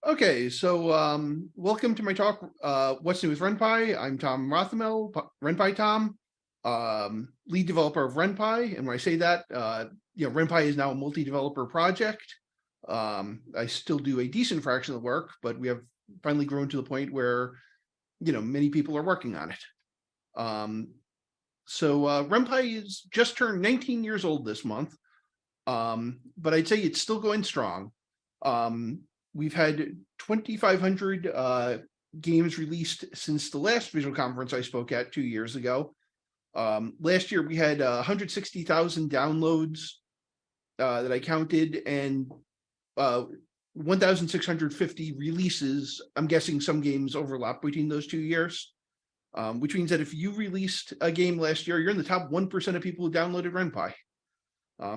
Okay, so welcome to my talk, What's New with Ren'Py. I'm Tom Rothamel, Renpytom, lead developer of Ren'Py. And when I say that, Ren'Py is now a multi-developer project. I still do a decent fraction of the work, but we have finally grown to the point where, many people are working on it. Ren'Py is just turned 19 years old this month, but I'd say it's still going strong. We've had 2,500 games released since the last visual conference I spoke at 2 years ago. Last year we had 160,000 downloads that I counted, and 1,650 releases. I'm guessing some games overlap between those 2 years, which means that if you released a game last year, you're in the top 1% of people who downloaded Ren'Py.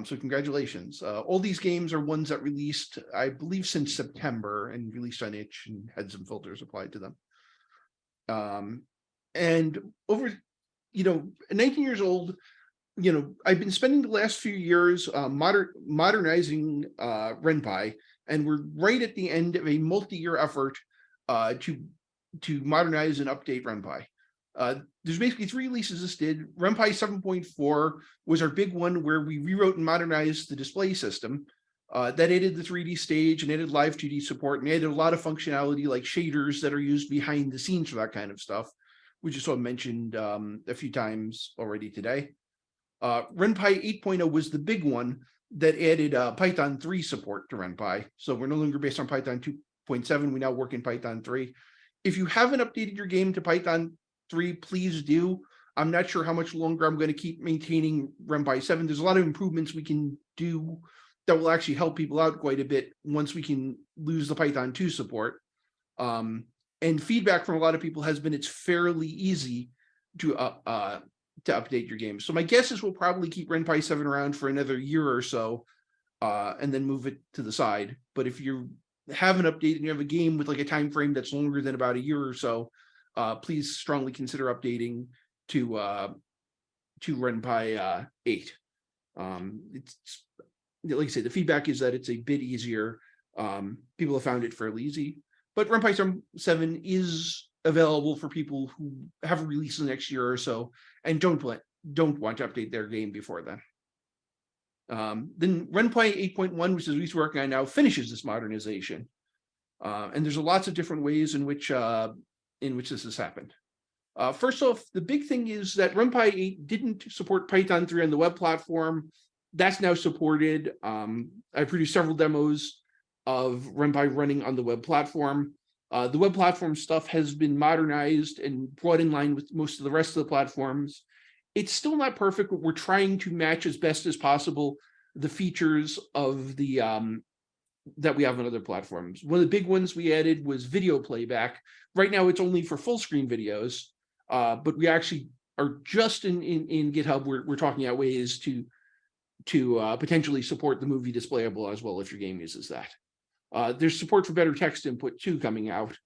So congratulations. All these games are ones that released, I believe, since September and released on itch and had some filters applied to them. And over, 19 years old, I've been spending the last few years modernizing Ren'Py, and we're right at the end of a multi-year effort to modernize and update Ren'Py. There's basically 3 releases this did. Ren'Py 7.4 was our big one where we rewrote and modernized the display system. That added the 3D stage and added live 2D support and added a lot of functionality like shaders that are used behind the scenes for that kind of stuff, which is sort of mentioned a few times already today. Ren'Py 8.0 was the big one that added Python 3 support to Ren'Py. So we're no longer based on Python 2.7. We now work in Python 3. If you haven't updated your game to Python 3, please do. I'm not sure how much longer I'm going to keep maintaining Ren'Py 7. There's a lot of improvements we can do that will actually help people out quite a bit once we can lose the Python 2 support. And feedback from a lot of people has been it's fairly easy to update your game. So my guess is we'll probably keep Ren'Py 7 around for another year or so, and then move it to the side. But if you haven't updated and you have a game with like a time frame that's longer than about a year or so, please strongly consider updating to Ren'Py 8. It's like I say, the feedback is that it's a bit easier. People have found it fairly easy, but Ren'Py 7 is available for people who have a release in the next year or so and don't want to update their game before then. Then Ren'Py 8.1, which is what we're working on now, finishes this modernization, and there's lots of different ways in which this has happened. First off, the big thing is that Ren'Py 8 didn't support Python 3 on the web platform. That's now supported. I produced several demos of Ren'Py running on the web platform. The web platform stuff has been modernized and brought in line with most of the rest of the platforms. It's still not perfect, but we're trying to match as best as possible the features of the that we have on other platforms. One of the big ones we added was video playback. Right now, it's only for full screen videos, but we actually are just in GitHub. We're talking out ways to potentially support the movie displayable as well if your game uses that. There's support for better text input too coming out,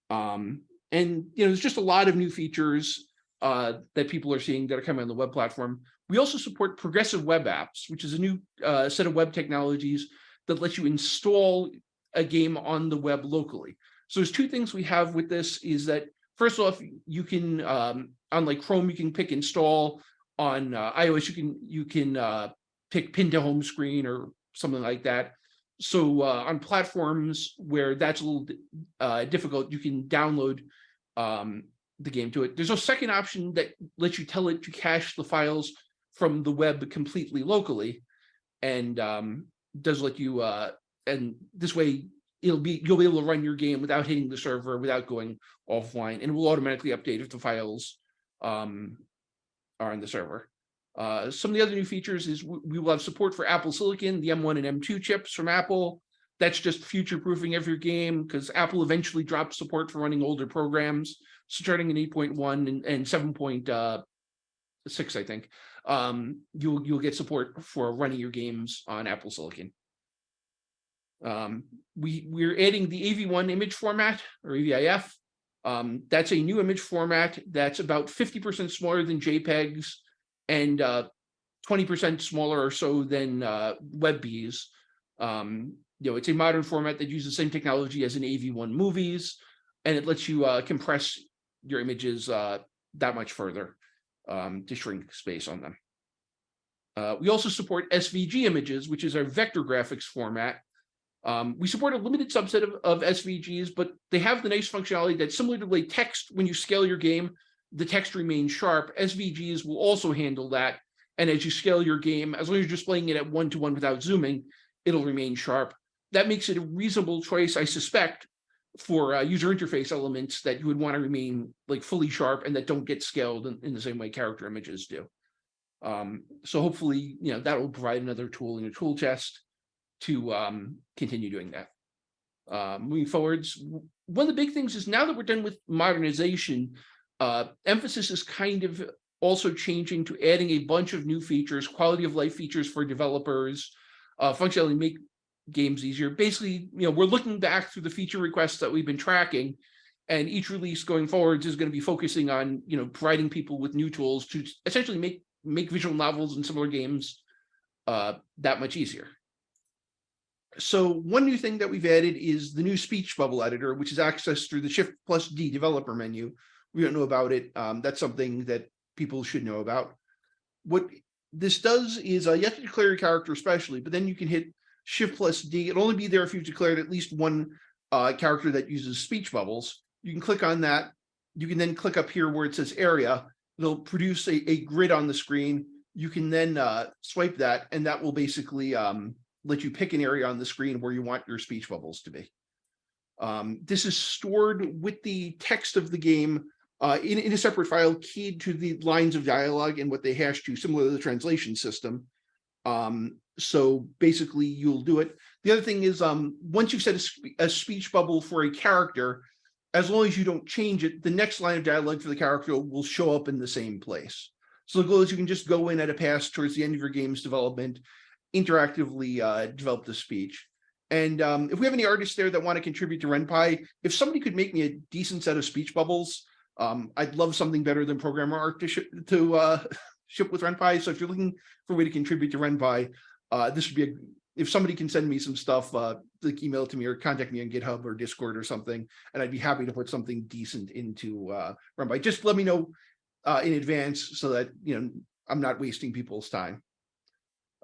and there's just a lot of new features that people are seeing that are coming on the web platform. We also support progressive web apps, which is a new set of web technologies that lets you install a game on the web locally. So there's 2 things we have with this is that, first off, you can, on like Chrome, you can pick install. On iOS, you can pick pin to home screen or something like that. So on platforms where that's a little difficult, you can download the game to it. There's a second option that lets you tell it to cache the files from the web completely locally, and does let you, and this way you'll be able to run your game without hitting the server, without going offline, and it will automatically update if the files are on the server. Some of the other new features is we will have support for Apple Silicon, the M1 and M2 chips from Apple. That's just future-proofing of your game because Apple eventually dropped support for running older programs. Starting in 8.1 and 7.6, I think, you'll get support for running your games on Apple Silicon. We're adding the AV1 image format, or AVIF. That's a new image format that's about 50% smaller than JPEGs and 20% smaller or so than WebBs. it's a modern format that uses the same technology as in AV1 movies, and it lets you compress your images that much further to shrink space on them. We also support SVG images, which is our vector graphics format. We support a limited subset of SVGs, but they have the nice functionality that, similar to like text, when you scale your game, the text remains sharp. SVGs will also handle that. And as you scale your game, as long as you're displaying it at 1:1 without zooming, it'll remain sharp. That makes it a reasonable choice, I suspect, for user interface elements that you would want to remain like fully sharp and that don't get scaled in the same way character images do. So hopefully, that will provide another tool in your tool chest to continue doing that. Moving forwards, one of the big things is, now that we're done with modernization, emphasis is kind of also changing to adding a bunch of new features, quality of life features for developers, functionality to make games easier. Basically, we're looking back through the feature requests that we've been tracking, and each release going forwards is going to be focusing on, providing people with new tools to essentially make visual novels and similar games that much easier. So one new thing that we've added is the new speech bubble editor, which is accessed through the Shift+D developer menu. We don't know about it. That's something that people should know about. What this does is you have to declare your character especially, but then you can hit Shift+D. It'll only be there if you've declared at least one character that uses speech bubbles. You can click on that. You can then click up here where it says area. It'll produce a grid on the screen. You can then swipe that, and that will basically let you pick an area on the screen where you want your speech bubbles to be. This is stored with the text of the game in a separate file keyed to the lines of dialogue and what they hash to, similar to the translation system. So basically, you'll do it. The other thing is, once you've set a speech bubble for a character, as long as you don't change it, the next line of dialogue for the character will show up in the same place. So the goal is you can just go in at a pass towards the end of your game's development, interactively develop the speech. And if we have any artists there that want to contribute to Ren'Py, if somebody could make me a decent set of speech bubbles, I'd love something better than programmer art to ship with Ren'Py. So if you're looking for a way to contribute to Ren'Py, this would be if somebody can send me some stuff, like email it to me or contact me on GitHub or Discord or something, and I'd be happy to put something decent into Ren'Py. Just let me know in advance so that I'm not wasting people's time.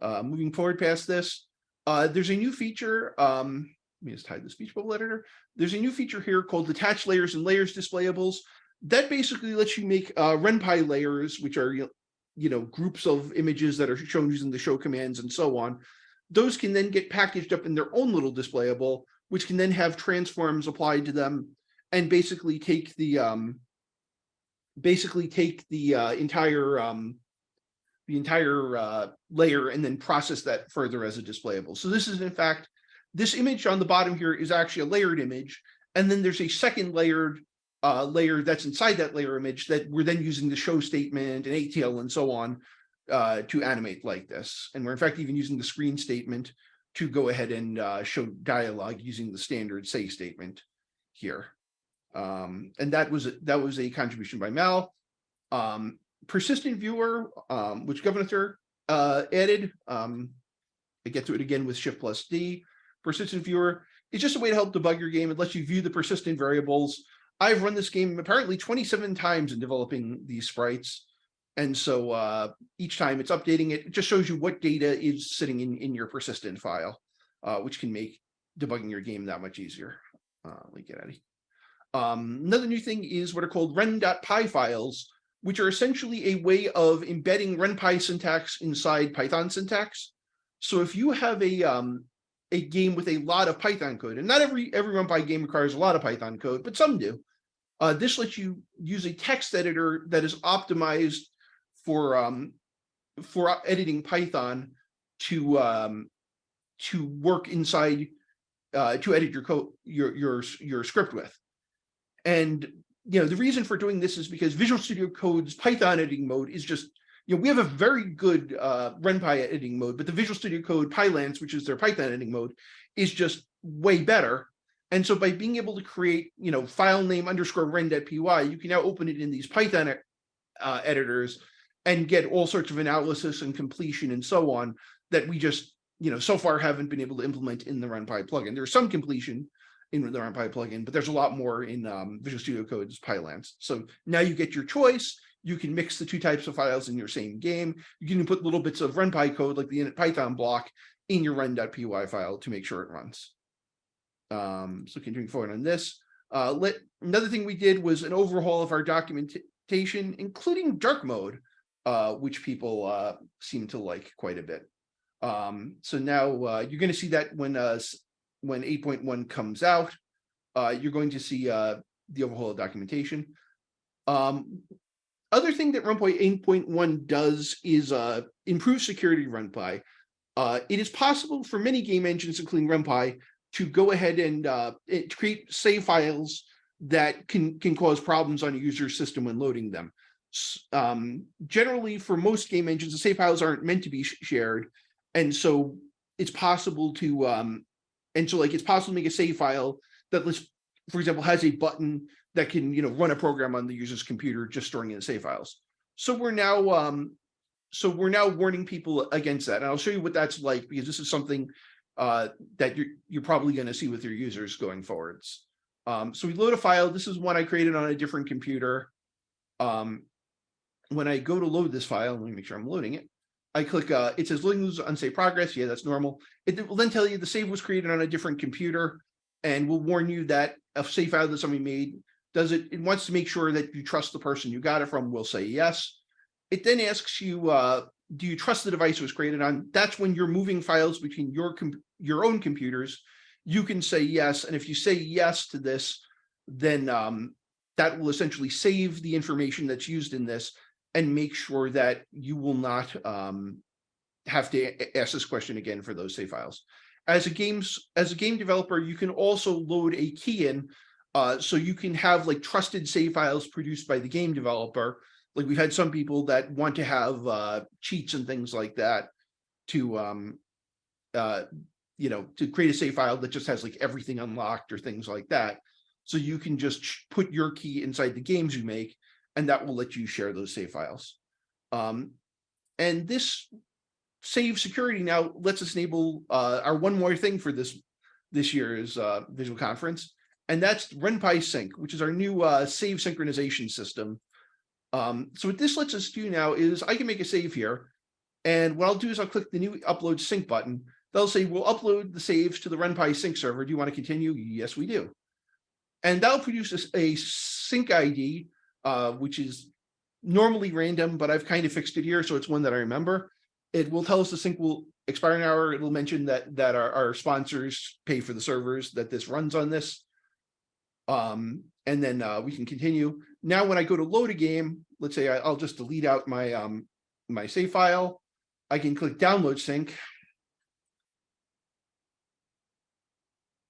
Moving forward past this, there's a new feature. Let me just hide the speech bubble editor. There's a new feature here called Attach Layers and Layers Displayables. That basically lets you make Ren'Py layers, which are groups of images that are shown using the show commands and so on. Those can then get packaged up in their own little displayable, which can then have transforms applied to them and basically take the entire layer and then process that further as a displayable. So this is, in fact, this image on the bottom here is actually a layered image, and then there's a second layered layer that's inside that layer image that we're then using the show statement and ATL and so on to animate like this. And we're in fact even using the screen statement to go ahead and show dialogue using the standard say statement here. And that was a contribution by Mal. Persistent viewer, which Governor added. I get to it again with Shift+D. Persistent viewer is just a way to help debug your game. It lets you view the persistent variables. I've run this game apparently 27 times in developing these sprites. And so each time it's updating it, it just shows you what data is sitting in your persistent file, which can make debugging your game that much easier. Let me get out of here. Another new thing is what are called ren.py files, which are essentially a way of embedding Ren'Py syntax inside Python syntax. So if you have a game with a lot of Python code, and not every Ren'Py game requires a lot of Python code, but some do, this lets you use a text editor that is optimized for editing Python to work inside to edit your code, your script with. And the reason for doing this is because Visual Studio Code's Python editing mode is just, we have a very good Ren'Py editing mode, but the Visual Studio Code Pylance, which is their Python editing mode, is just way better. And so by being able to create, file name _ren.py, you can now open it in these Python editors and get all sorts of analysis and completion and so on that we just so far haven't been able to implement in the Ren'Py plugin. There's some completion in the Ren'Py plugin, but there's a lot more in Visual Studio Code's Pylance. So now you get your choice. You can mix the two types of files in your same game. You can put little bits of Ren'Py code, like the init Python block, in your ren.py file to make sure it runs. So continuing forward on this, another thing we did was an overhaul of our documentation, including dark mode, which people seem to like quite a bit. So now you're going to see that when 8.1 comes out, you're going to see the overhaul of documentation. Other thing that Ren'Py 8.1 does is improve security Ren'Py. It is possible for many game engines, including Ren'Py, to go ahead and create save files that can cause problems on a user's system when loading them. Generally, for most game engines, the save files aren't meant to be shared, and so it's possible to it's possible to make a save file that, for example, has a button that can run a program on the user's computer just storing in the save files. So we're now warning people against that, and I'll show you what that's like, because this is something that you're probably going to see with your users going forwards. So we load a file. This is one I created on a different computer. When I go to load this file, let me make sure I'm loading it. I click, it says lose unsaved progress. Yeah, that's normal. It will then tell you the save was created on a different computer, and will warn you that a save file that somebody made, it wants to make sure that you trust the person you got it from. Will say yes. It then asks you, do you trust the device it was created on? That's when you're moving files between your own computers. You can say yes, and if you say yes to this, then that will essentially save the information that's used in this and make sure that you will not have to ask this question again for those save files. As a game developer, you can also load a key in, so you can have trusted save files produced by the game developer. Like, we've had some people that want to have cheats and things like that to to create a save file that just has everything unlocked or things like that. So you can just put your key inside the games you make, and that will let you share those save files. And this save security now lets us enable our one more thing for this year's visual conference, and that's Ren'Py Sync, which is our new save synchronization system. So what this lets us do now is I can make a save here, and what I'll do is I'll click the new upload sync button. They'll say, we'll upload the saves to the Ren'Py sync server. Do you want to continue? Yes, we do. And that'll produce a sync ID, which is normally random, but I've kind of fixed it here, so it's one that I remember. It will tell us the sync will expire in an hour. It'll mention that our sponsors pay for the servers that this runs on this. And then we can continue. Now, when I go to load a game, let's say I'll just delete out my my save file. I can click download sync.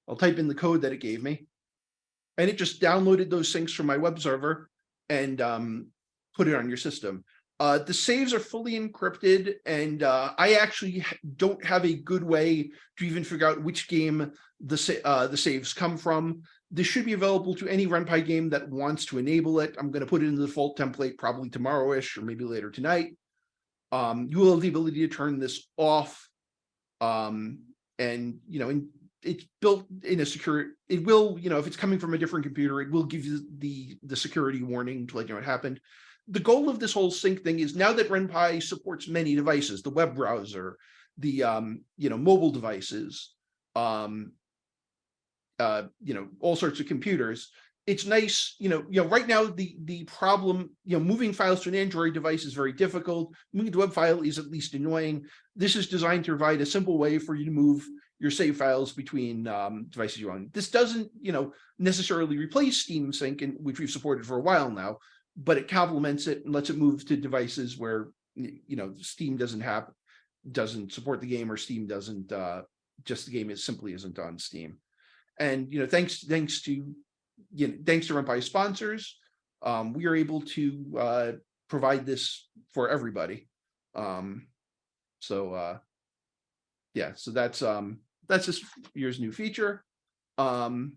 I'll type in the code that it gave me, and it just downloaded those syncs from my web server and put it on your system. The saves are fully encrypted, and I actually don't have a good way to even figure out which game the saves come from. This should be available to any Ren'Py game that wants to enable it. I'm going to put it in the default template probably tomorrow-ish or maybe later tonight. You will have the ability to turn this off, and it's built in a secure. It will, if it's coming from a different computer, it will give you the security warning to let you know what happened. The goal of this whole sync thing is, now that Ren'Py supports many devices, the web browser, the mobile devices, all sorts of computers. It's nice, right now the problem, moving files to an Android device is very difficult. Moving to a web file is at least annoying. This is designed to provide a simple way for you to move your save files between devices you own. This doesn't, necessarily replace Steam Sync, which we've supported for a while now, but it complements it and lets it move to devices where, Steam doesn't support the game, or Steam doesn't, just the game simply isn't on Steam. And, thanks to Ren'Py sponsors, we are able to provide this for everybody. So that's this year's new feature. And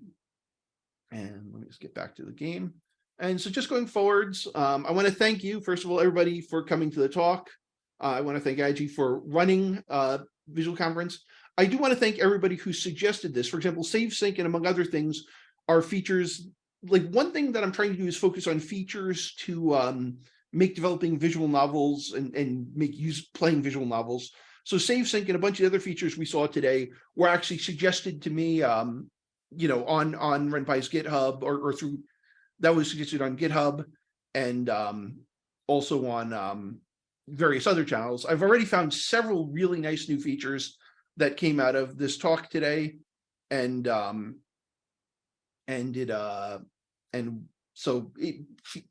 let me just get back to the game. And so just going forwards, I want to thank you, first of all, everybody, for coming to the talk. I want to thank Agi for running visual conference. I do want to thank everybody who suggested this. For example, Save Sync and among other things are features. Like one thing that I'm trying to do is focus on features to make developing visual novels and make use playing visual novels. So Save Sync and a bunch of other features we saw today were actually suggested to me, on Ren'Py's GitHub or through that was suggested on GitHub and also on various other channels. I've already found several really nice new features that came out of this talk today, and so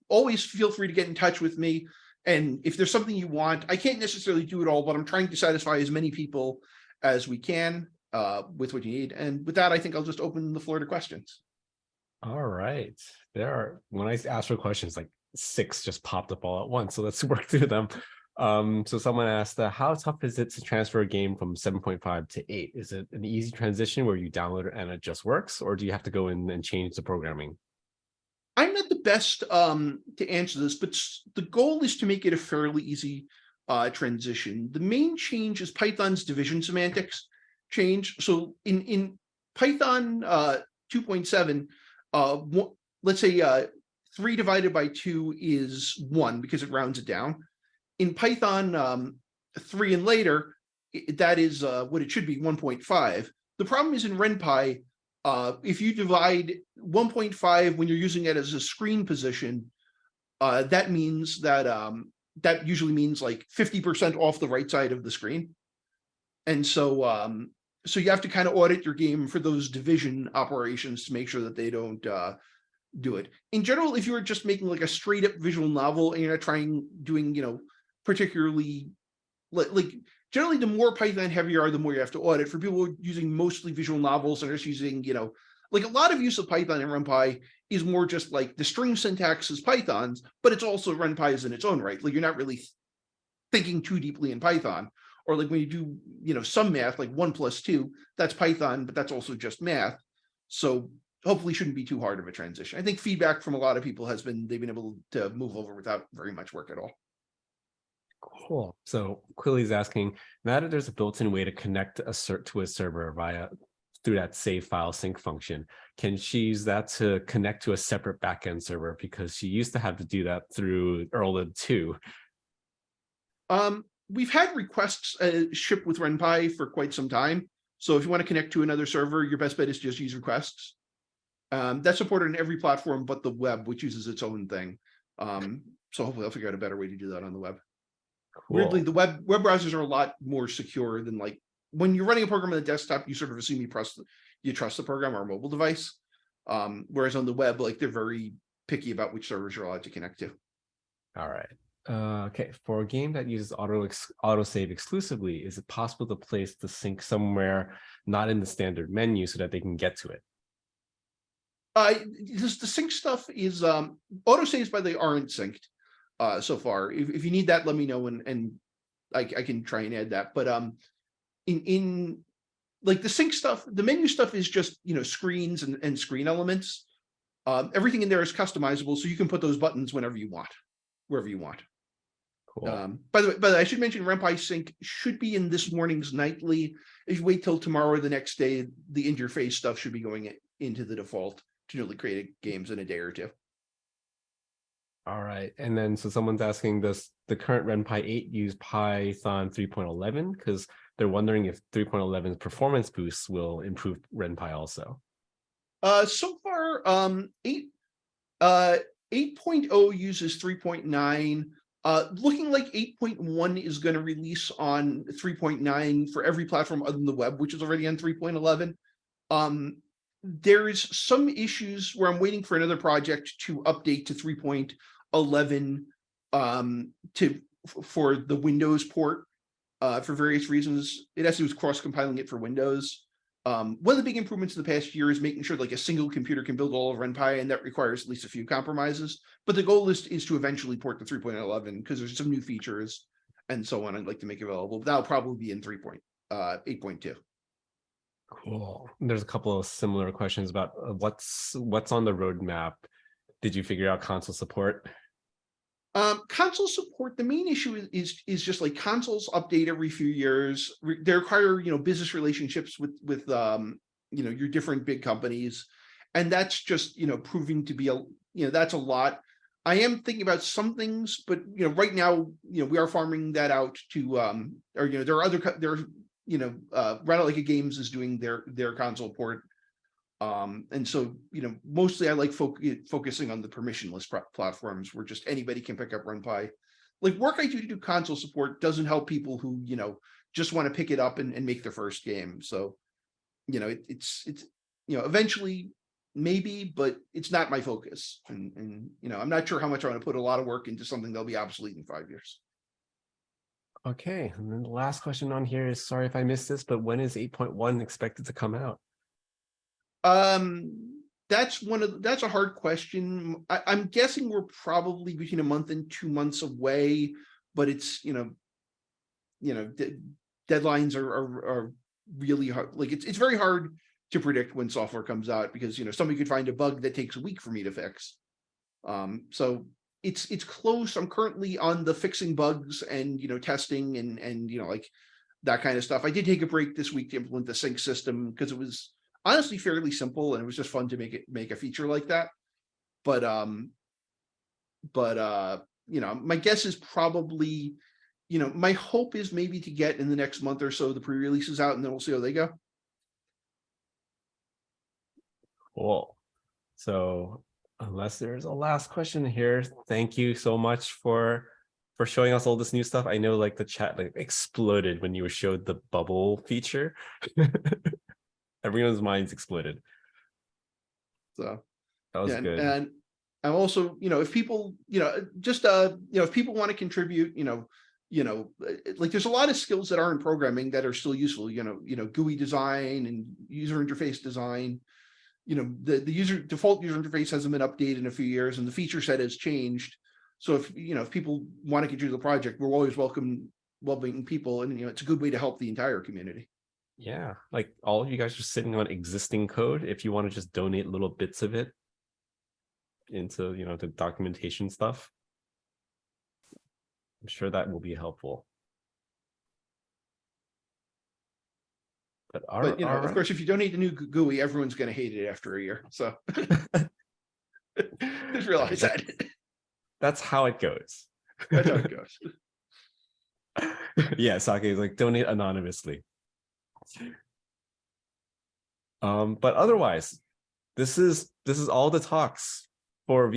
always feel free to get in touch with me. And if there's something you want, I can't necessarily do it all, but I'm trying to satisfy as many people as we can with what you need. And with that, I think I'll just open the floor to questions. All right. When I asked for questions, like 6 just popped up all at once. So let's work through them. So someone asked, how tough is it to transfer a game from 7.5 to 8? Is it an easy transition where you download it and it just works? Or do you have to go in and change the programming? I'm not the best to answer this, but the goal is to make it a fairly easy transition. The main change is Python's division semantics change. So in Python 2.7, let's say 3 divided by 2 is 1 because it rounds it down. In Python 3 and later, that is what it should be, 1.5. The problem is in Ren'Py, if you divide 1.5 when you're using it as a screen position, that means that that usually means like 50% off the right side of the screen. And so so you have to kind of audit your game for those division operations to make sure that they don't do it. In general, if you were just making like a straight up visual novel and you're not doing, particularly like generally the more Python heavy you are, the more you have to audit. For people using mostly visual novels and just using, like a lot of use of Python in Ren'Py is more just like the string syntax is Python's, but it's also Ren'Py's in its own right. Like you're not really thinking too deeply in Python. Or like when you do, some math, like 1 + 2, that's Python, but that's also just math. So hopefully shouldn't be too hard of a transition. I think feedback from a lot of people has been they've been able to move over without very much work at all. Cool. So Quilly's asking, now that there's a built-in way to connect a to a server through that save file sync function, can she use that to connect to a separate backend server? Because she used to have to do that through Erlib 2. We've had requests ship with Ren'Py for quite some time. So if you want to connect to another server, your best bet is just use requests. That's supported in every platform but the web, which uses its own thing. So hopefully I'll figure out a better way to do that on the web. Cool. Weirdly, the web browsers are a lot more secure than like when you're running a program on the desktop, you sort of assume you trust the program or a mobile device. Whereas on the web, like they're very picky about which servers you're allowed to connect to. All right. Okay, for a game that uses autosave exclusively, is it possible to place the sync somewhere not in the standard menu so that they can get to it? The sync stuff is autosaves, by the way, aren't synced so far. If you need that, let me know and I can try and add that. But in like the sync stuff, the menu stuff is just screens and screen elements. Everything in there is customizable, so you can put those buttons whenever you want, wherever you want. Cool. By the way, I should mention Ren'Py sync should be in this morning's nightly. If you wait till tomorrow or the next day, the interface stuff should be going into the default to newly created games in a day or two. All right. And then so someone's asking, does the current Ren'Py 8 use Python 3.11? Because they're wondering if 3.11's performance boosts will improve Ren'Py also. So far, 8.0 uses 3.9. Looking like 8.1 is going to release on 3.9 for every platform other than the web, which is already on 3.11. There is some issues where I'm waiting for another project to update to 3.11 for the Windows port for various reasons. It has to do with cross-compiling it for Windows. One of the big improvements in the past year is making sure like a single computer can build all of Ren'Py, and that requires at least a few compromises. But the goal is to eventually port to 3.11 because there's some new features and so on I'd like to make available. But that'll probably be in 8.2. Cool. There's a couple of similar questions about what's on the roadmap. Did you figure out console support? Console support, the main issue is just like consoles update every few years. They require, business relationships with your different big companies. And that's just, proving to be that's a lot. I am thinking about some things, but right now, we are farming that out to or there are other Rattle Like a Games is doing their console port. And so, mostly I like focusing on the permissionless platforms where just anybody can pick up Ren'Py. Like work I do to do console support doesn't help people who, just want to pick it up and make their first game. So, it's eventually maybe, but it's not my focus. And I'm not sure how much I want to put a lot of work into something that'll be obsolete in 5 years. Okay, and then the last question on here is, sorry if I missed this, but when is 8.1 expected to come out? That's a hard question. I'm guessing we're probably between a month and 2 months away, but it's deadlines are really hard. Like it's very hard to predict when software comes out because somebody could find a bug that takes a week for me to fix. So it's close. I'm currently on the fixing bugs and testing and like that kind of stuff. I did take a break this week to implement the sync system because it was honestly fairly simple and it was just fun to make a feature like that. But my guess is probably my hope is maybe to get in the next month or so the pre-releases out and then we'll see how they go. Cool. So unless there's a last question here, thank you so much for showing us all this new stuff. I know like the chat like exploded when you showed the bubble feature. Everyone's minds exploded. So that was good. And I'm also, if people, if people want to contribute, like there's a lot of skills that are in programming that are still useful, GUI design and user interface design. The default user interface hasn't been updated in a few years and the feature set has changed. So if people want to contribute to the project, we're always welcoming people and it's a good way to help the entire community. Yeah, like all of you guys are sitting on existing code. If you want to just donate little bits of it into, the documentation stuff, I'm sure that will be helpful. But of course, if you donate the new GUI, everyone's going to hate it after a year. So just realize that. That's how it goes. That's how it goes. Yeah, Sake is like donate anonymously. But otherwise, this is all the talks for